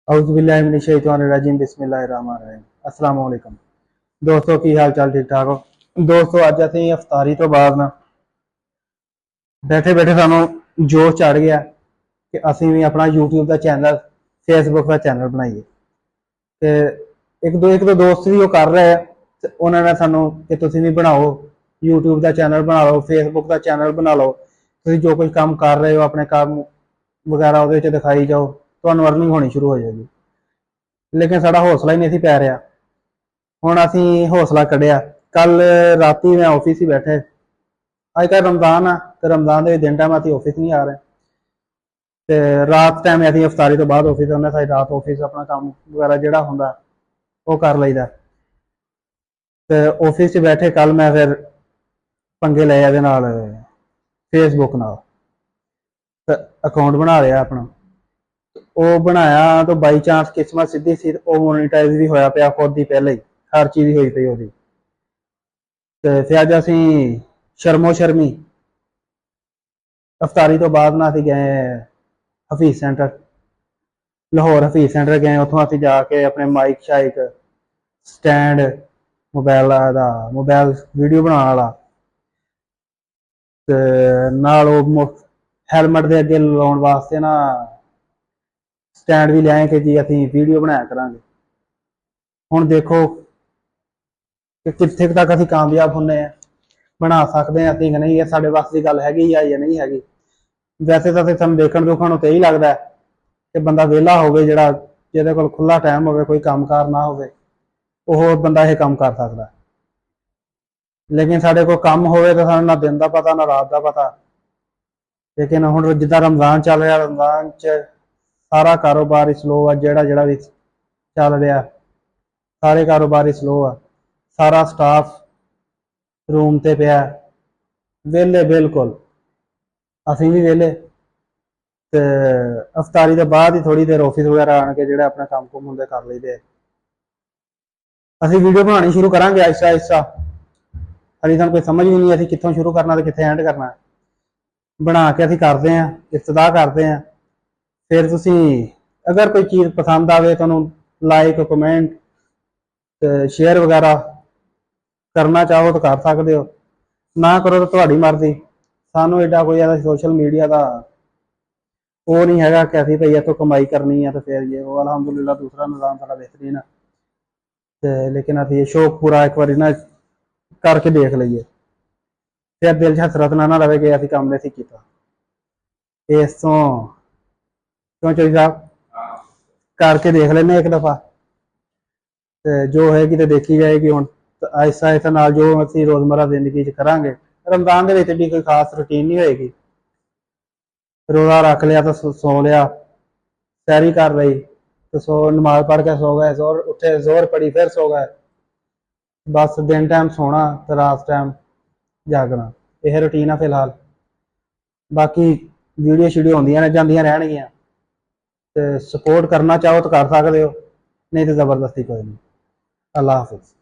औज़ुबिल्लाहिमिनश्शैतानिर्रजीम बिस्मिल्लाहिर्रहमानिर्रहीम अस्सलाम वालेकुम दोस्तों की हाल चाल ठीक ठाक हो। दोस्तों अज असीं अफतारी तो बाद ना बैठे बैठे सानू जोश चढ़ गया कि असीं भी अपना यूट्यूब का चैनल फेसबुक का चैनल बनाइए। तो एक दो दोस्त भी वो कर रहे हैं ते उन्होंने सानू कि तुसीं भी बनाओ यूट्यूब का चैनल बना लो फेसबुक का चैनल बना लो तुसीं जो कुछ काम कर रहे हो अपने काम वगैरह वो दिखाई जाओ तो अर्निंग होनी शुरू हो जाएगी। लेकिन साड़ा हौसला ही नहीं सी पै रहा। हुण असीं हौसला कढ़िया कल राती मैं ऑफिस ही बैठे अजकल रमजान आ तो रमजान के दिन टाइम असीं ऑफिस नहीं आ रहे ते रात टाइम असीं अफतारी तो बाद ऑफिस आने सारी रात ऑफिस अपना काम वगैरह जिहड़ा हुंदा वो कर लईदा। ते ऑफिस च बैठे कल मैं फिर पंगे लए इहदे नाल फेसबुक नाल ते अकाउंट बना लिया अपना वो बनाया तो बाई चांस किस्मत सीधी सी वो मोनीटाइज भी होया पिया खुद ही पहले ही हर चीज़ हुई पई ओहदी। ते फिर अज असीं शर्मो शर्मी अफतारी तो बाद ना असीं गए हफीज सेंटर लाहौर हफीज सेंटर गए उत्थों असीं जाके अपने माइक शाइक स्टैंड मोबाइल दा मोबाइल वीडियो बनाने वाला ते नाल हैलमेट के अगे लाने वास्ते ना स्टैंड भी लिआए कि जी असीं वीडियो बनाया करांगे। हुण देखो कि कित्थे तक असीं कामयाब होने हैं बना सकते हैं असीं कि नहीं ये साडे वस की गल हैगी या नहीं हैगी। वैसे तो सानूं देखण दुखण तो यही लगता है कि बंदा वेला होवे जिहड़ा जिहदे कोल खुला टाइम होवे कोई काम कार ना होवे वो बंदा ये काम कर सकता है। लेकिन साडे कोल काम होवे तो सानूं ना दिन का पता ना रात का पता। लेकिन हुण जिद्दां रमजान चल रहा रमजान च सारा कारोबार ही स्लो आ जिहड़ा जिहड़ा भी चल रहा सारे कारोबार ही स्लो आ। सारा स्टाफ रूम ते पिया वेले बिल्कुल असीं भी वेले ते अफतारी के बाद ही थोड़ी देर ऑफिस वगैरह आण के जिहड़े अपने काम कुम हुंदे कर लईदे। असीं वीडियो बनानी शुरू करांगे आहिस्ता आहिस्ता हली सानूं कोई समझ भी नहीं असीं कित्थों शुरू करना ते कित्थे एंड करना बना के असीं करदे हैं इफ्तिताह करदे हैं। फिर तुसीं अगर कोई चीज़ पसंद आवे तुहानूं लाइक कमेंट ते शेयर वगैरह करना चाहो तो कर सकते हो ना करो तो तुहाडी मर्जी। सानूं एडा कोई सोशल मीडिया का वो नहीं हैगा कि असीं भई इत्थों कमाई करनी है तो फिर ये वो अलहमदुलिल्लाह दूसरा निज़ाम साडा बेहतरीन है। ते लेकिन असीं ये शौक पूरा एक बारी ना करके देख लईए फिर दिल च हसरत ना रहे कि असीं काम नहीं कीता। इस तो क्यों चौधरी साहब करके देख लेने एक दफ़ा ते जो होएगी तो देखी जाएगी। हुण आहिस्ता आहिस्ता नाल जो असीं रोज़मर्रा जिंदगी च करांगे रमज़ान दे विच भी कोई खास रूटीन नहीं होएगी। रोज़ा रख लिया तो सौ लिया सैरी कर लई तो सो नमाज पढ़ के सो गए जोर उठे जोर पड़ी फिर सो गए बस दिन टाइम सोना तो रात टाइम जागना यह रूटीन है फिलहाल। बाकी वीडियो शीडियो होंदियां ने जांदियां रहणगियां ते सपोर्ट करना चाहो तो कर सकते हो नहीं तो ज़बरदस्ती कोई नहीं। अल्लाह हाफिज़।